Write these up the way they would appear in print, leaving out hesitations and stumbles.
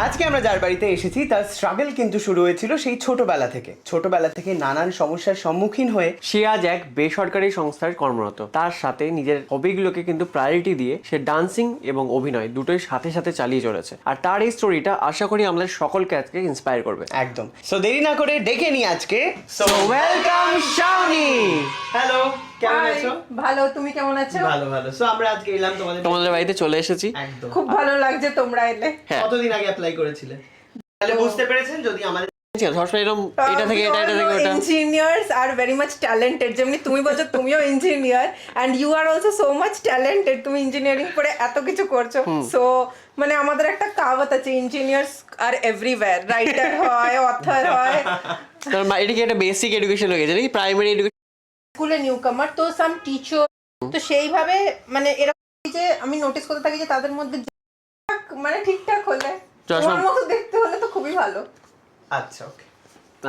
আজকে আমরা যার বাড়িতে এসেছি তার স্ট্রাগল কিন্তু শুরু হয়েছিল সেই ছোটবেলা থেকে নানান সমস্যার সম্মুখীন হয়ে সে আজ এক বেসরকারি সংস্থায় কর্মরত। তার সাথে নিজের হবিগুলোকে কিন্তু প্রায়োরিটি দিয়ে সে ডান্সিং এবং অভিনয় দুটোই সাথে সাথে চালিয়ে চলেছে। আর তার এই স্টোরিটা আশা করি আমাদের সকলকে আজকে ইন্সপায়ার করবে। একদম। সো দেরি না করে ডেকে নি আজকে। So welcome Shaoni. হ্যালো, কেমন Hi, আছো? ভালো, তুমি কেমন আছো? ভালো ভালো। সো আমরা আজকে এলাম তোমাদের বাড়িতে চলে এসেছি। একদম। খুব ভালো লাগছে তোমরা এলে। হ্যাঁ, কতদিন আগে অ্যাপ্লাই করেছিলে? তাহলে বুঝতে পেরেছেন যদি আমাদের সবসময় এরকম এটা থেকে এটা ওটা। Engineers are very much talented. যেমনি তুমি বলছো তুমিও engineer and you are also so much talented. তুমি ইঞ্জিনিয়ারিং পড়ে এত কিছু করছো। সো মানে আমাদের একটা কাহাবত আছে, ইঞ্জিনিয়ার্স আর এভরিওয়্যার, রাইটার হয়, অথর হয়। তোর এটা কি একটা বেসিক এডুকেশন হয়ে গেছে নাকি প্রাইমারি এডুকেশন? স্কুলে নিউ কামার তো সাম টিচার, তো সেইভাবে মানে এরকম যে আমি নোটিস করতে থাকি যে তাদের মধ্যে মানে ঠিকঠাক হলে তোমার মতো দেখতে হলে তো খুবই ভালো। আচ্ছা, ওকে।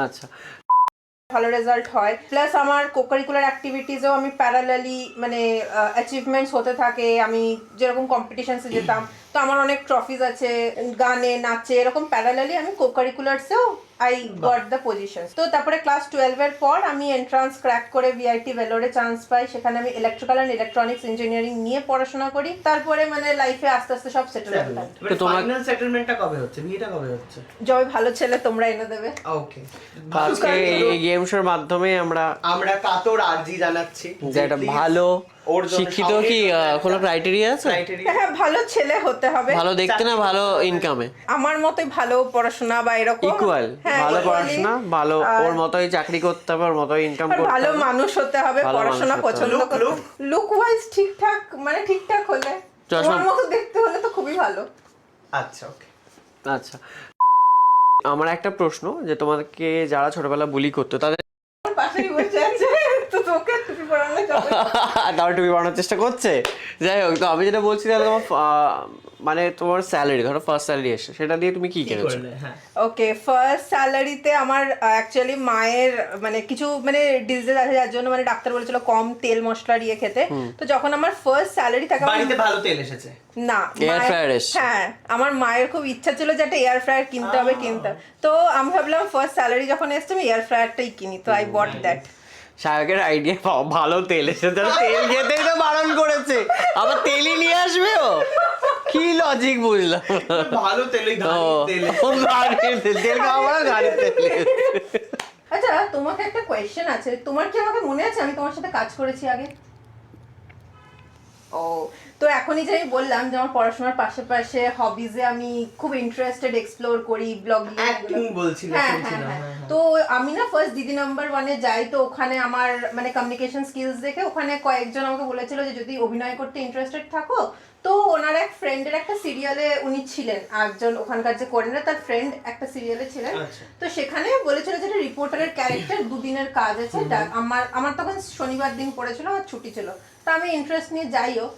আচ্ছা, ভালো রেজাল্ট হয়, প্লাস আমার কোকারিকুলার অ্যাক্টিভিটিসেও আমি প্যারালালি মানে অ্যাচিভমেন্টস হতে থাকে। আমি যেরকম কম্পিটিশনসে যেতাম তো আমার অনেক ট্রফিজ আছে, গানে নাচে এরকম প্যারালালি আমি কোকারিকুলারসেও আই গট দ্য পজিশন। তো তারপরে ক্লাস 12 এর পর আমি এন্ট্রান্স ক্র্যাক করে ভিআইটি ভেলোরে চান্স পাই। সেখানে আমি ইলেকট্রিক্যাল অ্যান্ড ইলেকট্রনিক্স ইঞ্জিনিয়ারিং নিয়ে পড়াশোনা করি। তারপরে মানে লাইফে আস্তে আস্তে সব সেটেল হয়ে যায়। তো তোমার ফাইনাল সেটেলমেন্টটা কবে হচ্ছে? বিয়েটা কবে হচ্ছে? জয় ভালো ছেলে তোমরা এনে দেবে। ওকে। আজকে এই গেম শোর মাধ্যমে আমরা কাতর আরজি জানাচ্ছি যে একটা ভালো ওর জন্য শিক্ষিত কি কোনো ক্রাইটেরিয়া আছে? হ্যাঁ, ভালো ছেলে হতে হবে, ভালো দেখতে না ভালো ইনকামে, আমার মতোই ভালো পড়াশোনা বা এরকম ইকুয়াল হ্যাঁ, ভালো equally। পড়াশোনা, ভালো ওর মতোই চাকরি করতে হবে, ওর মতোই ইনকাম আর করতে ভালো হবে, মানুষ হতে হবে, ভালো পড়াশোনা মানুষ হতে পছন্দ হবে। করতে, লুক ওয়াইজ ঠিকঠাক মানে ঠিকঠাক হলে, চশমা- তোমার মতো দেখতে হলে তো খুবই ভালো। আচ্ছা, ওকে। আচ্ছা, আমার একটা প্রশ্ন, যে তোমাকে যারা ছোটবেলা বুলি করতো তাদের আমার পাশেই বসে আছে, তো তোকে টুপি পরানো যাবে? তাও টুপি বানানোর চেষ্টা করছে। যাই হোক, তো আমি যেটা বলছি তাহলে তোমার মানে তোমার স্যালারি, ধরো ফার্স্ট স্যালারি এসে সেটা দিয়ে তুমি কি কিনেছো? করলে? হ্যাঁ। ওকে, ফার্স্ট স্যালারিতে আমার অ্যাকচুয়ালি মায়ের মানে কিছু মানে ডিজিজ আছে যার জন্য মানে ডাক্তার বলেছিল কম তেল মশলা দিয়ে খেতে। তো যখন আমার ফার্স্ট স্যালারি থাকে বাড়িতে ভালো তেল এসেছে? না, এয়ার ফ্রায়ার এসছে। হ্যাঁ, আমার মায়ের খুব ইচ্ছা ছিল যে একটা এয়ার ফ্রায়ার কিনতে হবে তো আমি ভাবলাম ফার্স্ট স্যালারি যখন এসছে আমি এয়ার ফ্রায়ারটাই কিনি, তো আই বট দ্যাট। সায়কের আইডিয়া, ভালো তেল এসে তেল খেতেই তো বারণ করেছে, আবার তেলই নিয়ে আসবে ও, কি লজিক বুঝলাম। ভালো তেলই তেল খাওয়া গাড়ির তেল। আচ্ছা, তোমাকে একটা কোয়েশ্চেন আছে, তোমার কি আমাকে মনে আছে আমি তোমার সাথে কাজ করেছি আগে? ও, তো এখনই যে আমি বললাম যে আমার পড়াশোনার পাশে হবিজে আমি খুব ইন্টারেস্টেড, এক্সপ্লোর করি, ব্লগিং অ্যাক্টিং বলছিলাম, শুনছিলাম। তো আমি না ফার্স্ট দিদি নাম্বার 1-এ যাই, তো ওখানে আমার মানে কমিউনিকেশন স্কিলস দেখে ওখানে কয়েকজন আমাকে বলেছিল যে যদি অভিনয় করতে ইন্টারেস্টেড থাকো, তো ওনার এক ফ্রেন্ডের একটা সিরিয়ালে উনি ছিলেন, একজন ওখানকার যে কোঅর্ডিনেটর তার ফ্রেন্ড একটা সিরিয়ালে ছিলেন। তো সেখানে বলেছিল যে রিপোর্টারের ক্যারেক্টার, দুদিনের কাজ আছে। আমার তখন শনিবার দিন পড়েছিল, আমার ছুটি ছিল, তা আমি ইন্টারেস্ট নিয়ে যাইও।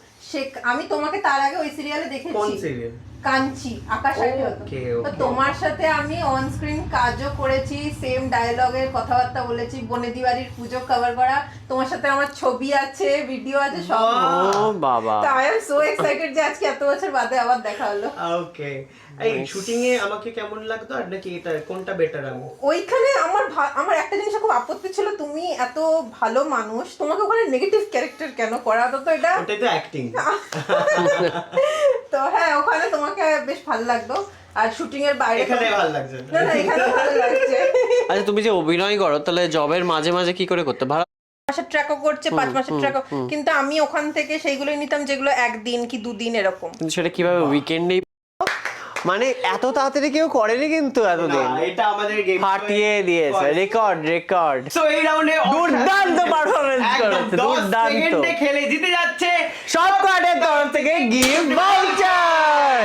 আমি তোমাকে তার আগে ওই সিরিয়ালে দেখেছি। কোন সিরিয়াল? কাঞ্চি, আকাশ আগে হতো। তো তোমার সাথে আমি অন স্ক্রিন কাজও করেছি, সেম ডায়লগের কথাবার্তা বলেছি, বনেদি বাড়ির পুজো কভার করা, তোমার সাথে আমার ছবি আছে, ভিডিও আছে, সব। ও বাবা, তো আই এম সো এক্সাইটেড যে আজকে এত বছর বাদে আবার দেখা হলো। ওকে। এই শুটিং এ আমাকে কেমন লাগতো আর নাকি এটা কোনটা বেটার? আমি ওইখানে আমার একটা জিনিসে খুব আপত্তি ছিল, তুমি এত ভালো মানুষ, তোমাকে ওখানে নেগেটিভ ক্যারেক্টার কেন করা হতো? তো এটা ওটাই তো অ্যাক্টিং। তো হ্যাঁ, ওখানে তোমাকে বেশ ভালো লাগতো, আর শুটিং এর বাইরে এখানে ভালো লাগছে না, এখানে ভালো লাগছে। আচ্ছা, তুমি যে অভিনয় করো তাহলে জবের মাঝে মাঝে কি করে করতে? ভালো মাসের ট্র্যাকও করছে, 5 মাসের ট্র্যাকও, কিন্তু আমি ওখান থেকে সেইগুলোই নিতাম যেগুলো একদিন কি দুদিন এরকম। কিন্তু সেটা কিভাবে উইকেন্ডেই, মানে এত তাড়াতাড়ি কেউ করেনি কিন্তু এতদিন, এটা আমাদের গেম ফাটিয়ে দিয়েছে, রেকর্ড। সো এই রাউন্ডে দুর্দান্ত পারফরম্যান্স করেছে, 10 দুর্দান্ত। সেকেন্ডে খেলে জিতে যাচ্ছে সব কার্ডের তরফ থেকে গিফট ভাউচার।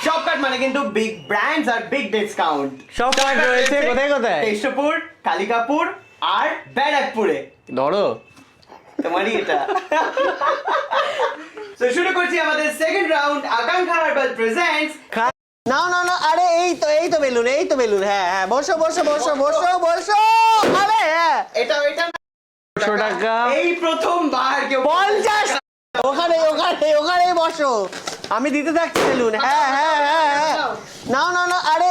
সব কার্ড মানে কিন্তু বিগ ব্র্যান্ডস আর বিগ ডিসকাউন্ট। সব কার্ড রয়েছে কোথায় কোথায়? কেষ্টপুর, কালিকাপুর আর ব্যারাকপুরে। ধরো তোমারই এটা। তো শুরু করছি আমাদের সেকেন্ড রাউন্ড। আকাঙ্ক্ষা হার্বাল প্রেজেন্টস। না, আরে এই তো বেলুন, হ্যাঁ, বসো, আরে হ্যাঁ, এটা 100 টাকা। এই প্রথমবার কেউ 50, ওখানে বসো, আমি দিতে থাকছি বেলুন। হ্যাঁ, নাও, আরে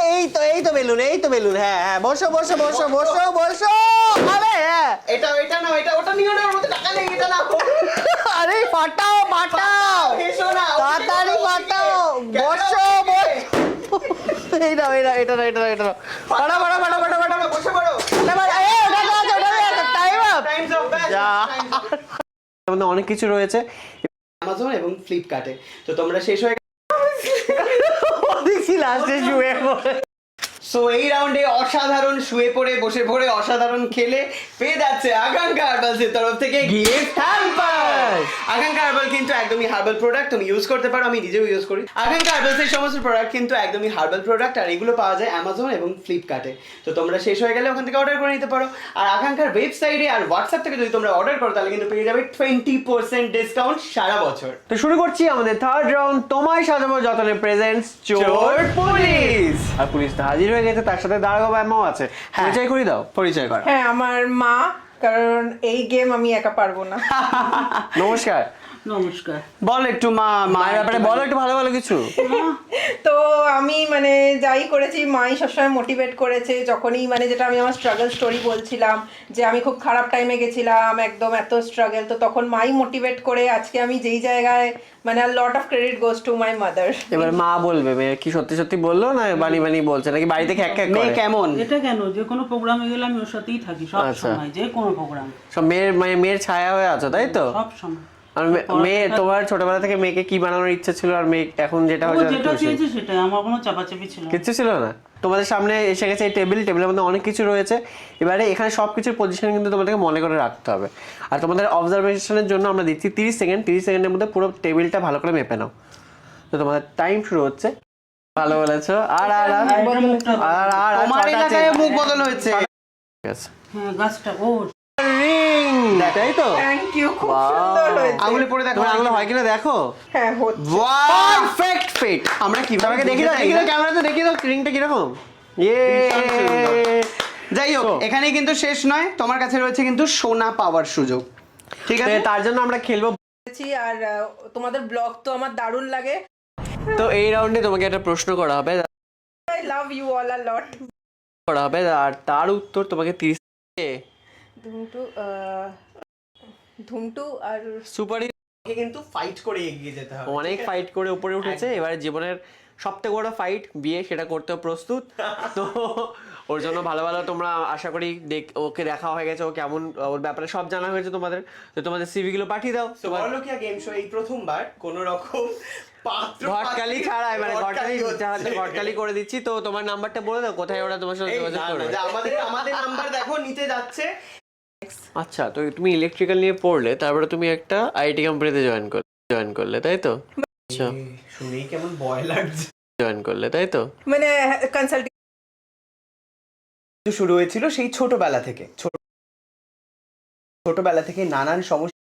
বেলুন, এই তো বেলুন। হ্যাঁ হ্যাঁ, বসো বসো বসো বসো বসো। আরে হ্যাঁ, এটা না, ওটা নিও না, ওর মধ্যে টাকা নেই, এটা না। আরে ফাটাও ফাটাও, এসো না, তাড়াতাড়ি ফাটাও। বসো বসো। এই নাও, এটা এটা না, এটা না, এটা না। ফাটা ফাটা ফাটা ফাটা ফাটা। বসে পড়ো। Time's up, ব্যাস, time's up। অনেক কিছু রয়েছে অ্যামাজন এবং ফ্লিপকার্টে, তো তোমরা শেষ হয়ে লাস্টে শুয়ে পড়ে। সো এই রাউন্ডে অসাধারণ শুয়ে পড়ে বসে পড়ে অসাধারণ খেলে পেয়ে যাচ্ছে আকাঙ্ক্ষা হার্বালসের তরফ থেকে গিফট হ্যাম্পার। আকাঙ্ক্ষা হার্বাল কিন্তু একদমই হার্বাল প্রোডাক্ট, তুমি ইউজ করতে পারো, আমি নিজেও ইউজ করি। আকাঙ্ক্ষা হার্বালসের সমস্ত প্রোডাক্ট কিন্তু একদমই হার্বাল প্রোডাক্ট, আর এগুলো পাওয়া যায় অ্যামাজন এবং ফ্লিপকার্টে। তো তোমরা শেষ হয়ে গেলে ওখান থেকে অর্ডার করে নিতে পারো। আর আকাঙ্ক্ষার ওয়েবসাইটে আর হোয়াটসঅ্যাপ থেকে যদি তোমরা অর্ডার করো তাহলে কিন্তু পেয়ে যাবে 20% ডিসকাউন্ট সারা বছর। তো শুরু করছি আমাদের থার্ড রাউন্ড, তোমায় সাজাবো যতনে প্রেজেন্টস চোর পুলিশ। আর পুলিশ তো হাজির হয়ে গেছে, তার সাথে দাঁড়াগো ব্যায়ামও আছে। পরিচয় করে দাও। পরিচয় কর। হ্যাঁ, আমার মা, কারণ এই গেম আমি একা পারবো না। নমস্কার। নমস্কার। বল একটু মায়ের ব্যাপারে বলো একটু ভালো ভালো কিছু। তো আমি মানে যাই করেছি মাই সবসময় মোটিভেট করেছে। যখনই মানে যেটা আমি আমার স্ট্রাগল স্টোরি বলছিলাম যে আমি খুব খারাপ টাইমে গেছিলাম, একদম এত স্ট্রাগল, তো তখন মাই মোটিভেট করে আজকে আমি যেই জায়গায়, মানে lot of credit goes to my mother. এবার মা বলবে মেয়ে কি সত্যি সত্যি বললো না বানি বানি বলছে, নাকি বাড়িতে খ্যাক খ্যাক মেয়ে করে? কেমন? এটা কেন, যে কোনো প্রোগ্রামে গেলে আমি ওর সাথেই থাকি সব আচ্ছা। সময়, যে কোনো প্রোগ্রাম সব মেয়ের ছায়া হয়ে আছো তাই তো? সব সময়। আর মেয়ে তোমার ছোটবেলা থেকে মেয়েকে কি বানানোর ইচ্ছা ছিল, আর মেয়ে এখন যেটা ও হয়েছে যেটা চেয়েছে সেটাই, আমার কোনো চাপাচাপি ছিল না। কিচ্ছু ছিল না। তোমাদের সামনে এসে গেছে এই টেবিলের মধ্যে অনেক কিছু রয়েছে। এবারে এখানে সব কিছুর পজিশন কিন্তু তোমাদেরকে মনে করে রাখতে হবে। আর তোমাদের অবজারভেশনের জন্য আমরা দিচ্ছি 30 সেকেন্ড। 30 সেকেন্ডের মধ্যে পুরো টেবিলটা ভালো করে মেপে নাও। তো তোমাদের টাইম শুরু হচ্ছে। ভালো বলেছো। আর আর আর এটা মুখটা আর আর তোমার ছটা এলাকায় চেঞ্জ। মুখ বদল হয়েছে। ঠিক আছে। হ্যাঁ, গাছটা ও রিং, তাই তো? থ্যাংক ইউ, খুব সুন্দর হয়েছে। আঙুলে পড়ে দেখো। তোমার আঙুলে হয় কিনা দেখো। হ্যাঁ, হচ্ছে। Perfect fit. আমরা কি তোমাকে দেখি দাও, দেখি দাও ক্যামেরাতে, দেখি দাও রিংটা কিরকম। ইয়ে। যাই হোক, So, এখানেই কিন্তু শেষ নয়, তোমার কাছে রয়েছে কিন্তু সোনা পাওয়ার সুযোগ। ঠিক আছে, তার জন্য আমরা খেলবো। আর তোমাদের ব্লগ তো আমার দারুণ লাগে। তো এই রাউন্ডে তোমাকে একটা প্রশ্ন করা হবে I love you all a lot. আর তার উত্তর তোমাকে 30 ধুমটু আর সুপার কিন্তু ফাইট করে এগিয়ে যেতে হবে। অনেক ফাইট করে উপরে উঠেছে। এবারে জীবনের সবথেকে বড় ফাইট বিয়ে, সেটা করতে প্রস্তুত। তো ওর জন্য ভালো ভালো তোমরা আশা করি ওকে দেখা হয়ে গেছে, ও কেমন, ওর ব্যাপারে সব জানা হয়েছে তোমাদের। তো তোমাদের সিভি গুলো পাঠিয়ে দাও। তো বড়লোকিয়া গেম শো এই প্রথমবার কোনো রকম পাত্র ঘটকালি ছাড়াই, মানে ঘটকালি করে দিচ্ছি। তো তোমার নাম্বারটা বলে দাও, কোথায় ওরা তোমার সাথে যোগাযোগ করবে। আমাদের নাম্বার দেখো নিতে যাচ্ছে। আচ্ছা, তো তুমি ইলেকট্রিক্যাল নিয়ে পড়লে, তারপরে তুমি একটা আইটি কোম্পানিতে জয়েন করলে তাই তো? আচ্ছা, শুনেই কেমন ভয় লাগছে। জয়েন করলে তাই তো? মানে কনসাল্টিং শুরু হয়েছিল সেই ছোটবেলা থেকে নানান সমস্যা